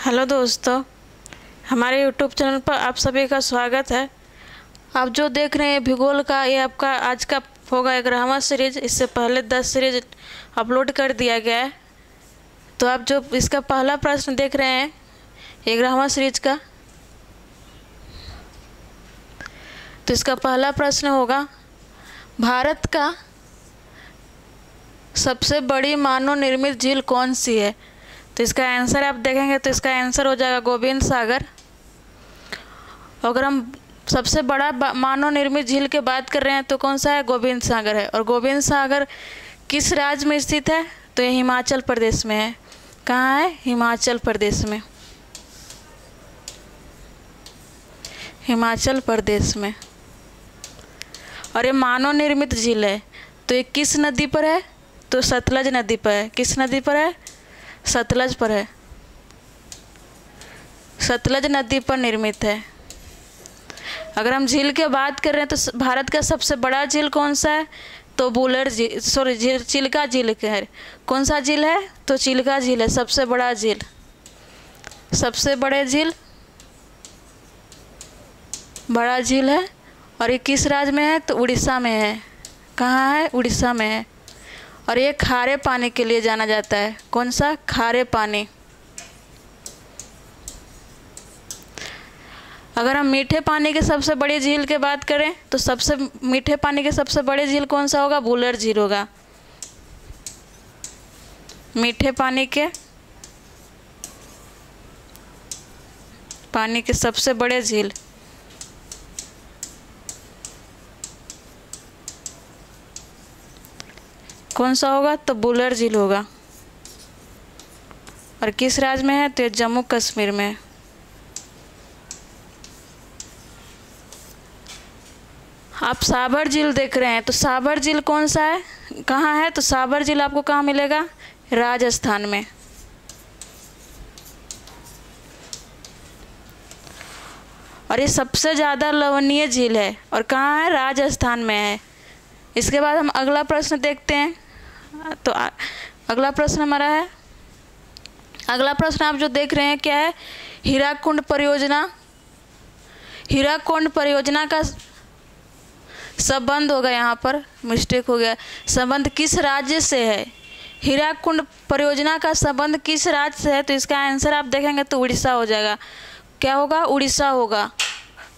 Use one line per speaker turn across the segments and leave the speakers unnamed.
Hello दोस्तों, हमारे YouTube channel पर आप सभी का स्वागत है। आप जो देख रहे हैं भूगोल का, ये आपका आज का होगा 11वां सीरीज। इससे पहले 10 सीरीज अपलोड कर दिया गया है। तो आप जो इसका पहला प्रश्न देख रहे हैं 11वां सीरीज का, तो इसका पहला प्रश्न होगा, भारत का सबसे बड़ी मानव निर्मित झील कौन सी है? तो इसका आंसर आप देखेंगे तो इसका आंसर हो जाएगा गोविंद सागर। अगर हम सबसे बड़ा मानव निर्मित झील की बात कर रहे हैं तो कौन सा है? गोविंद सागर है। और गोविंद सागर किस राज्य में स्थित है? तो ये हिमाचल प्रदेश में है। कहाँ है? हिमाचल प्रदेश में, हिमाचल प्रदेश में। और ये मानव निर्मित झील है। तो ये किस नदी पर है? तो सतलज नदी पर है। किस नदी पर है? सतलज पर है। सतलज नदी पर निर्मित है। अगर हम झील की बात कर रहे हैं तो भारत का सबसे बड़ा झील कौन सा है? तो बुलर झील, सॉरी चिल्का झील है। कौन सा झील है? तो चिल्का झील है सबसे बड़ा झील। सबसे बड़े झील, बड़ा झील है। और ये किस राज्य में है? तो उड़ीसा में है। कहाँ है? उड़ीसा में है। और ये खारे पानी के लिए जाना जाता है। कौन सा? खारे पानी। अगर हम मीठे पानी के सबसे बड़ी झील की बात करें तो सबसे मीठे पानी के सबसे बड़े झील कौन सा होगा? बुलर झील होगा। मीठे पानी के सबसे बड़े झील कौन सा होगा? तो बुलर झील होगा। और किस राज्य में है? तो जम्मू कश्मीर में। आप साबर झील देख रहे हैं तो साबर झील कौन सा है? कहाँ है? तो साबर झील आपको कहाँ मिलेगा? राजस्थान में। और ये सबसे ज़्यादा लवणीय झील है। और कहाँ है? राजस्थान में है। इसके बाद हम अगला प्रश्न देखते हैं। तो अगला प्रश्न हमारा है, अगला प्रश्न आप जो देख रहे हैं क्या है? हीराकुंड परियोजना। हीराकुंड परियोजना का संबंध होगा, यहाँ पर मिस्टेक हो गया। संबंध किस राज्य से है? हीराकुंड परियोजना का संबंध किस राज्य से है? तो इसका आंसर आप देखेंगे तो उड़ीसा हो जाएगा। क्या होगा? उड़ीसा होगा।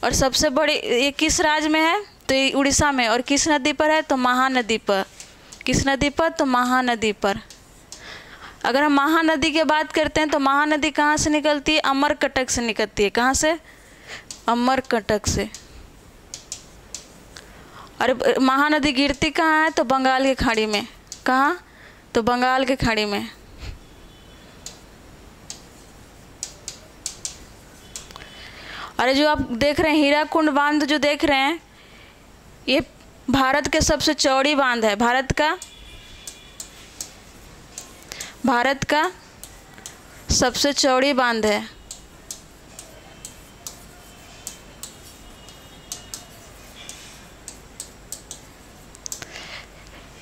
और सबसे बड़ी ये किस राज्य में है? तो ये उड़ीसा में। और किस नदी पर है? तो महानदी पर। किस नदी पर? तो महानदी पर। अगर हम महानदी की बात करते हैं तो महानदी कहाँ से निकलती है? अमरकंटक से निकलती है। कहाँ से? अमरकंटक से। और महानदी गिरती कहाँ है? तो बंगाल की खाड़ी में। कहाँ? तो बंगाल की खाड़ी में। और जो आप देख रहे हैं हीराकुंड बांध जो देख रहे हैं, ये भारत के सबसे चौड़ी बांध है। भारत का सबसे चौड़ी बांध है।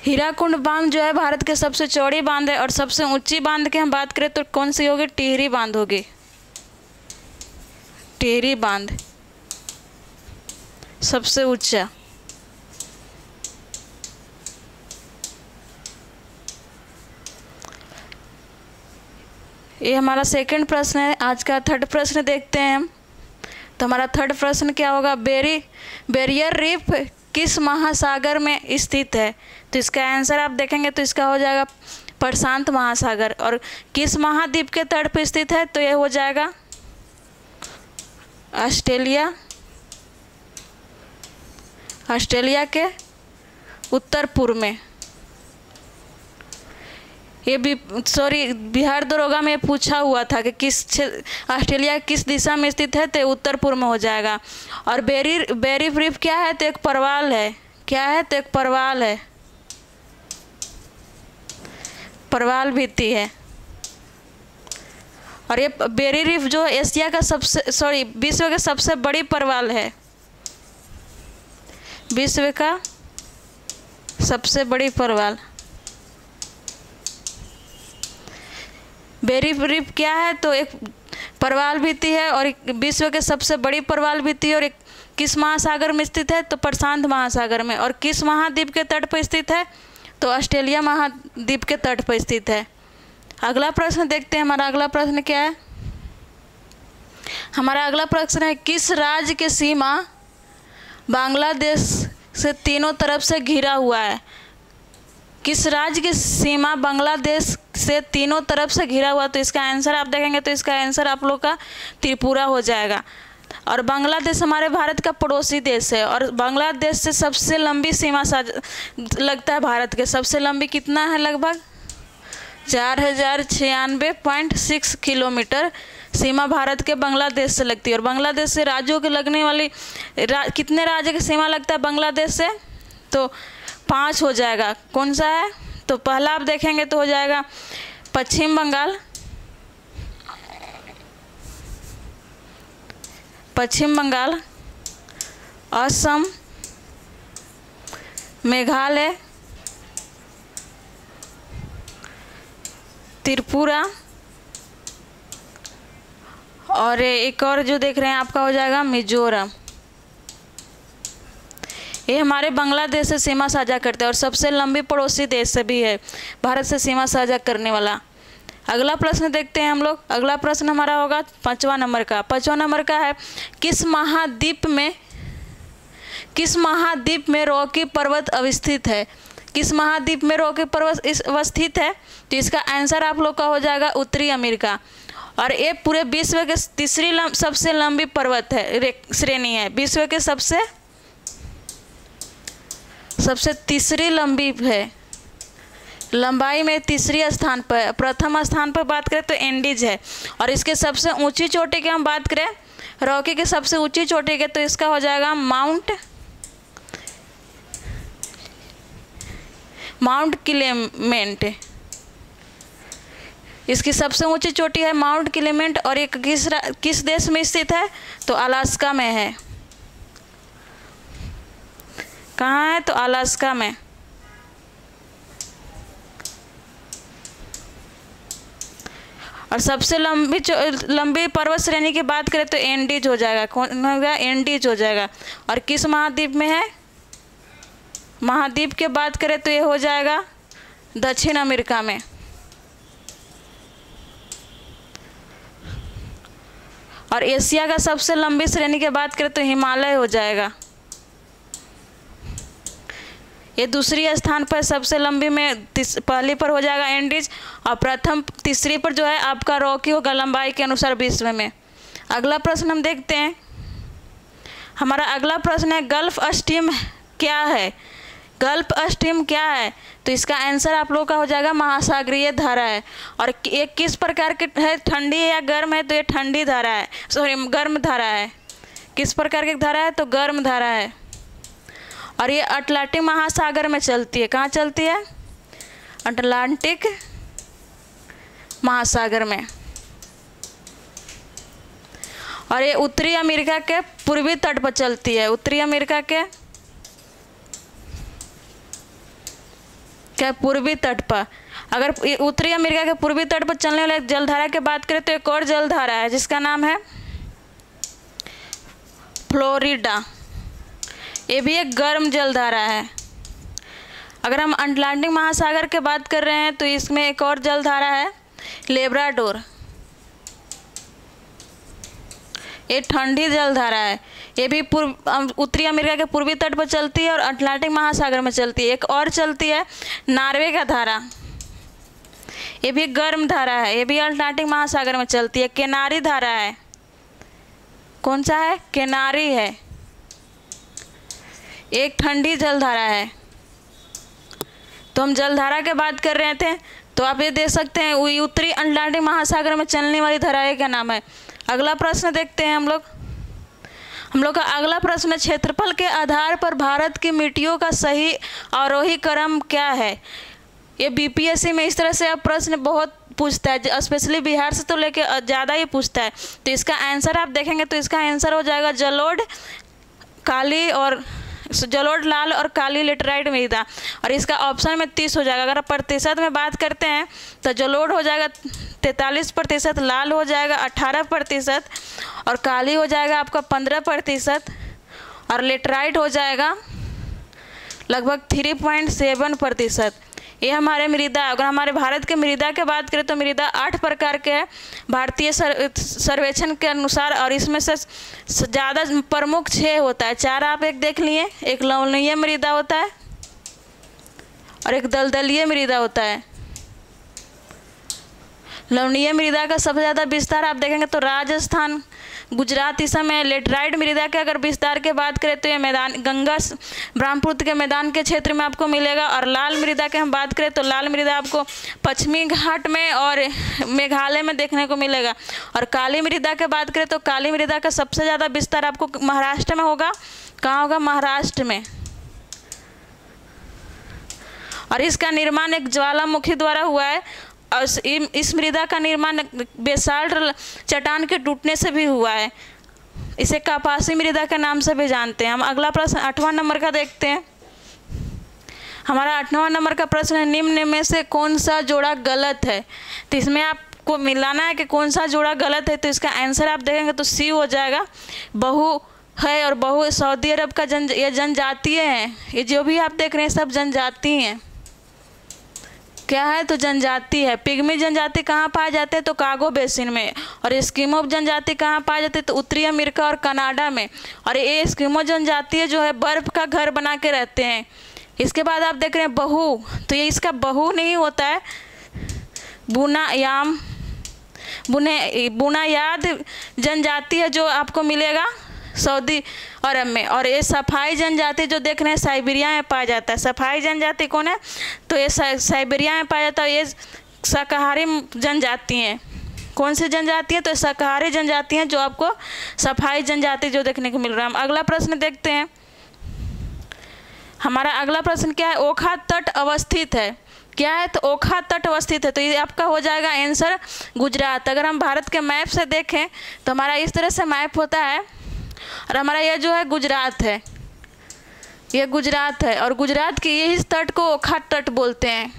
हीराकुंड बांध जो है भारत के सबसे चौड़ी बांध है। और सबसे ऊंची बांध की हम बात करें तो कौन सी होगी? टिहरी बांध होगी। टिहरी बांध सबसे ऊंचा। ये हमारा सेकंड प्रश्न है। आज का थर्ड प्रश्न देखते हैं हम। तो हमारा थर्ड प्रश्न क्या होगा? बैरियर रीफ किस महासागर में स्थित है? तो इसका आंसर आप देखेंगे तो इसका हो जाएगा प्रशांत महासागर। और किस महाद्वीप के तट पर स्थित है? तो ये हो जाएगा ऑस्ट्रेलिया। ऑस्ट्रेलिया के उत्तर पूर्व में। ये भी बिहार दरोगा में पूछा हुआ था कि ऑस्ट्रेलिया किस दिशा में स्थित है? तो उत्तर पूर्व में हो जाएगा। और बैरियर रीफ क्या है? तो एक परवाल है। क्या है? तो एक परवाल है। परवाल भित्ति है। और ये बैरियर रीफ जो एशिया का विश्व का सबसे बड़ी परवाल है। विश्व का सबसे बड़ी परवाल। बैरियर रीफ क्या है? तो एक प्रवाल भित्ति है और विश्व के सबसे बड़ी प्रवाल भित्ति है और एक किस महासागर में स्थित है? तो प्रशांत महासागर में। और किस महाद्वीप के तट पर स्थित है? तो ऑस्ट्रेलिया महाद्वीप के तट पर स्थित है। अगला प्रश्न देखते हैं, हमारा अगला प्रश्न क्या है? हमारा अगला प्रश्न है, किस राज्य की सीमा बांग्लादेश से तीनों तरफ से घिरा हुआ है? किस राज्य की सीमा बांग्लादेश से तीनों तरफ से घिरा हुआ? तो इसका आंसर आप देखेंगे तो इसका आंसर आप लोग का त्रिपुरा हो जाएगा। और बांग्लादेश हमारे भारत का पड़ोसी देश है और बांग्लादेश से सबसे लंबी सीमा लगता है भारत के। सबसे लंबी कितना है? लगभग 4096.6 किलोमीटर सीमा भारत के बांग्लादेश से लगती है। और बांग्लादेश से राज्यों के लगने वाली कितने राज्य की सीमा लगता है बांग्लादेश से? तो 5 हो जाएगा। कौन सा है? तो पहला आप देखेंगे तो हो जाएगा पश्चिम बंगाल, असम, मेघालय, त्रिपुरा और एक और जो देख रहे हैं आपका हो जाएगा मिजोरम। ये हमारे बांग्लादेश से सीमा साझा करते हैं और सबसे लंबी पड़ोसी देश से भी है भारत से सीमा साझा करने वाला। अगला प्रश्न देखते हैं हम लोग। अगला प्रश्न हमारा होगा 5वां नंबर का। 5वां नंबर का है, किस महाद्वीप में रॉकी पर्वत अवस्थित है? किस महाद्वीप में रॉकी पर्वत अवस्थित है? तो इसका आंसर आप लोग का हो जाएगा उत्तरी अमेरिका। और ये पूरे विश्व के तीसरी सबसे लंबी पर्वत है श्रेणी है। विश्व के सबसे तीसरी लंबी है, लंबाई में तीसरी स्थान पर। प्रथम स्थान पर बात करें तो एंडीज है। और इसके सबसे ऊंची चोटी की हम बात करें, रॉकी की सबसे ऊंची चोटी के, तो इसका हो जाएगा माउंट क्लेमेंट। इसकी सबसे ऊंची चोटी है माउंट क्लेमेंट। और एक किस देश में स्थित है? तो अलास्का में है। कहाँ है? तो अलास्का में। और सबसे लंबी पर्वत श्रेणी की बात करें तो एंडीज हो जाएगा। कौन होगा? एंडीज हो जाएगा। और किस महाद्वीप में है? महाद्वीप की बात करें तो ये हो जाएगा दक्षिण अमेरिका में। और एशिया का सबसे लंबी श्रेणी की बात करें तो हिमालय हो जाएगा। ये दूसरी स्थान पर सबसे लंबी में पहली पर हो जाएगा एंडीज और प्रथम तीसरी पर जो है आपका रॉकी होगा लंबाई के अनुसार विश्व में। अगला प्रश्न हम देखते हैं। हमारा अगला प्रश्न है, गल्फ स्ट्रीम क्या है? गल्फ स्ट्रीम क्या है? तो इसका आंसर आप लोगों का हो जाएगा महासागरीय धारा है। और ये किस प्रकार की है? ठंडी है या गर्म है? तो ये ठंडी धारा है, गर्म धारा है। किस प्रकार की धारा है? तो गर्म धारा है। और ये अटलांटिक महासागर में चलती है। कहाँ चलती है? अटलांटिक महासागर में। और ये उत्तरी अमेरिका के पूर्वी तट पर चलती है। उत्तरी अमेरिका के पूर्वी तट पर। अगर उत्तरी अमेरिका के पूर्वी तट पर चलने वाले जलधारा की बात करें तो एक और जलधारा है जिसका नाम है फ्लोरिडा। ये भी एक गर्म जलधारा है। अगर हम अटलांटिक महासागर की बात कर रहे हैं तो इसमें एक और जलधारा है लेब्राडोर। ये ठंडी जलधारा है। ये भी उत्तरी अमेरिका के पूर्वी तट पर चलती है और अटलांटिक महासागर में चलती है। एक और चलती है नॉर्वे का धारा। ये भी गर्म धारा है। ये भी अटलांटिक महासागर में चलती है। केनारी धारा है। कौन सा है? केनारी है। एक ठंडी जलधारा है। तो हम जलधारा की बात कर रहे थे तो आप ये देख सकते हैं उत्तरी अटलांटिक महासागर में चलने वाली धारा का नाम है। अगला प्रश्न देखते हैं हम लोग का अगला प्रश्न, क्षेत्रफल के आधार पर भारत की मिट्टियों का सही आरोही क्रम क्या है? ये बीपीएससी में इस तरह से अब प्रश्न बहुत पूछता है, स्पेशली बिहार से तो लेके ज़्यादा ही पूछता है। तो इसका आंसर आप देखेंगे तो इसका आंसर हो जाएगा जलोढ़, काली और जलोढ़ लाल और काली लेटराइट मृदा, और इसका ऑप्शन में 30 हो जाएगा। अगर आप प्रतिशत में बात करते हैं तो जलोढ़ हो जाएगा 43%, लाल हो जाएगा 18% और काली हो जाएगा आपका 15% और लेटराइट हो जाएगा लगभग 3.7%। ये हमारे मृदा। अगर हमारे भारत के मृदा की बात करें तो मृदा 8 प्रकार के हैं भारतीय सर्वेक्षण के अनुसार, और इसमें से ज़्यादा प्रमुख 6 होता है। 4 आप एक देख लिए, एक लवणीय मृदा होता है और एक दलदलीय मृदा होता है। लवणीय मृदा का सबसे ज़्यादा विस्तार आप देखेंगे तो राजस्थान, गुजरात, इस समय लेटराइट मृदा के अगर विस्तार की बात करें तो ये मैदान गंगा ब्रह्मपुत्र के मैदान के क्षेत्र में आपको मिलेगा। और लाल मृदा की हम बात करें तो लाल मृदा आपको पश्चिमी घाट में और मेघालय में देखने को मिलेगा। और काली मृदा की बात करें तो काली मृदा का सबसे ज़्यादा विस्तार आपको महाराष्ट्र में होगा। कहाँ होगा? महाराष्ट्र में। और इसका निर्माण एक ज्वालामुखी द्वारा हुआ है और इस मृदा का निर्माण बेसाल्ट चट्टान के टूटने से भी हुआ है। इसे कपासी मृदा के नाम से भी जानते हैं। हम अगला प्रश्न 8वां नंबर का देखते हैं। हमारा 8वां नंबर का प्रश्न है, निम्न में से कौन सा जोड़ा गलत है? तो इसमें आपको मिलाना है कि कौन सा जोड़ा गलत है। तो इसका आंसर आप देखेंगे तो सी हो जाएगा, बहु है। और बहु सऊदी अरब का ये जनजातीय हैं। ये जो भी आप देख रहे हैं सब जनजाति हैं। क्या है? तो जनजाति है। पिग्मी जनजाति कहाँ पाए जाते हैं? तो कागो बेसिन में। और एस्किमो जनजाति कहाँ पाए जाते हैं? तो उत्तरी अमेरिका और कनाडा में। और ये एस्किमो जनजाति जो है बर्फ का घर बना के रहते हैं। इसके बाद आप देख रहे हैं बहु, तो ये इसका बहु नहीं होता है, बुनायाद जनजाति है जो आपको मिलेगा सऊदी अरब में। और ये सफाई जनजाति जो देख रहे हैं साइबेरिया में पाया जाता है। सफाई जनजाति कौन है? तो ये साइबेरिया में पाया जाता है। ये शाकाहारी जनजाति हैं। कौन सी जनजाति है? तो शाकाहारी जनजाति हैं जो आपको सफाई जनजाति जो देखने को मिल रहा है। हम अगला प्रश्न देखते हैं। हमारा अगला प्रश्न क्या है? ओखा तट अवस्थित है। क्या है? तो ओखा तट अवस्थित है। तो ये आपका हो जाएगा आंसर गुजरात। अगर हम भारत के मैप से देखें तो हमारा इस तरह से मैप होता है और हमारा यह जो है गुजरात है, ये गुजरात है। और गुजरात के यही तट को ओखा तट बोलते हैं।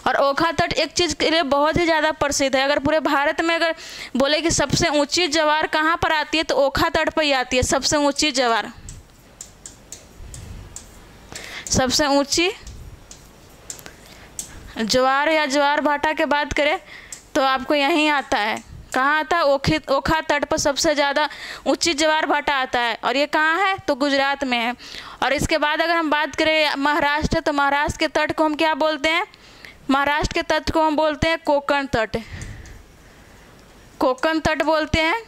और ओखा तट एक चीज़ के लिए बहुत ही ज़्यादा प्रसिद्ध है। अगर पूरे भारत में अगर बोले कि सबसे ऊंची ज्वार कहाँ पर आती है तो ओखा तट पर ही आती है। सबसे ऊंची ज्वार, सबसे ऊंची ज्वार या ज्वार भाटा की बात करें तो आपको यहीं आता है। कहाँ आता है? ओखा तट पर सबसे ज़्यादा ऊंची ज्वार भाटा आता है। और ये कहाँ है? तो गुजरात में है। और इसके बाद अगर हम बात करें महाराष्ट्र, तो महाराष्ट्र के तट को हम क्या बोलते हैं? महाराष्ट्र के तट को हम बोलते हैं कोकण तट। कोकण तट बोलते हैं।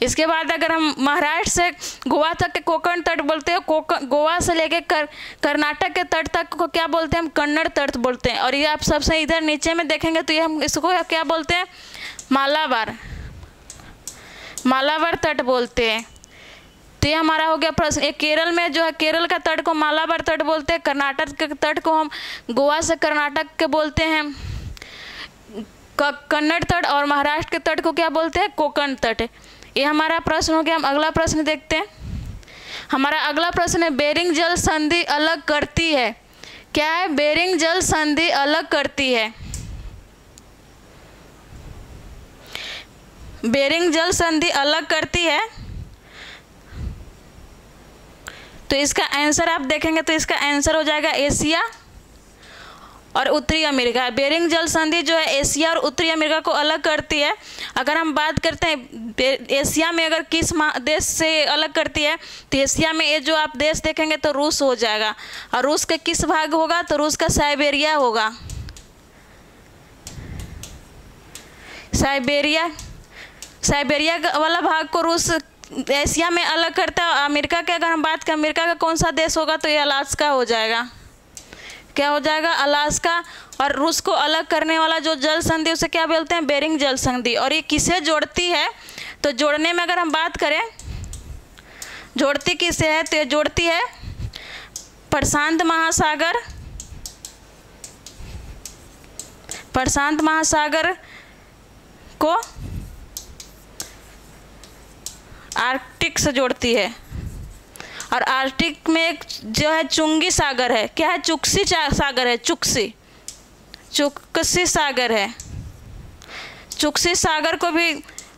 इसके बाद अगर हम महाराष्ट्र से गोवा तक के कोकण तट बोलते हैं। गोवा से लेके कर्नाटक के तट तक को क्या बोलते हैं? हम कन्नड़ तट बोलते हैं। और ये आप सबसे इधर नीचे में देखेंगे तो ये हम इसको क्या बोलते हैं? मालाबार, मालाबार तट बोलते हैं। तो ये हमारा हो गया प्रश्न। एक केरल में जो है केरल का तट को मालाबार तट बोलते हैं। कर्नाटक के तट को हम गोवा से कर्नाटक के बोलते हैं कन्नड़ तट। और महाराष्ट्र के तट को क्या बोलते हैं? कोकण तट। ये हमारा प्रश्न हो गया। हम अगला प्रश्न देखते हैं। हमारा अगला प्रश्न है, बेरिंग जल संधि अलग करती है। क्या है? बेरिंग जल संधि अलग करती है। बेरिंग जल संधि अलग करती है। तो इसका आंसर आप देखेंगे तो इसका आंसर हो जाएगा एशिया और उत्तरी अमेरिका। बेरिंग जल संधि जो है एशिया और उत्तरी अमेरिका को अलग करती है। अगर हम बात करते हैं एशिया में अगर किस देश से अलग करती है तो एशिया में ये जो आप देश देखेंगे तो रूस हो जाएगा। और रूस के किस भाग होगा? तो रूस का साइबेरिया होगा। साइबेरिया वाला भाग को रूस एशिया में अलग करता है। अमेरिका के अगर हम बात करें अमेरिका का कौन सा देश होगा तो ये अलास्का हो जाएगा। क्या हो जाएगा? अलास्का। और रूस को अलग करने वाला जो जल संधि उसे क्या बोलते हैं? बेरिंग जल संधि। और ये किसे जोड़ती है? तो जोड़ने में अगर हम बात करें जोड़ती किसे है तो ये जोड़ती है प्रशांत महासागर को आर्कटिक से जोड़ती है। और आर्कटिक में एक जो है चुंगी सागर है, क्या है, चुक्सी सागर है, चुक्सी सागर है। चुक्सी सागर को भी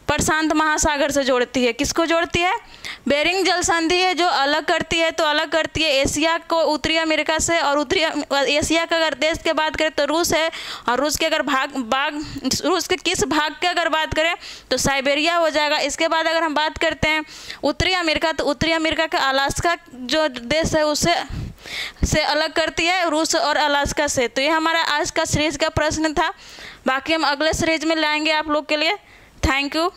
प्रशांत महासागर से जोड़ती है। किसको जोड़ती है? बेरिंग जल संधि है जो अलग करती है, तो अलग करती है एशिया को उत्तरी अमेरिका से, और उत्तरी एशिया का अगर देश की बात करें तो रूस है, और रूस के अगर रूस के किस भाग की अगर बात करें तो साइबेरिया हो जाएगा। इसके बाद अगर हम बात करते हैं उत्तरी अमेरिका, तो उत्तरी अमेरिका का अलास्का जो देश है उससे अलग करती है रूस और अलास्का से। तो ये हमारा आज का सीरीज का प्रश्न था। बाकी हम अगले सीरीज में लाएंगे आप लोग के लिए। Thank you.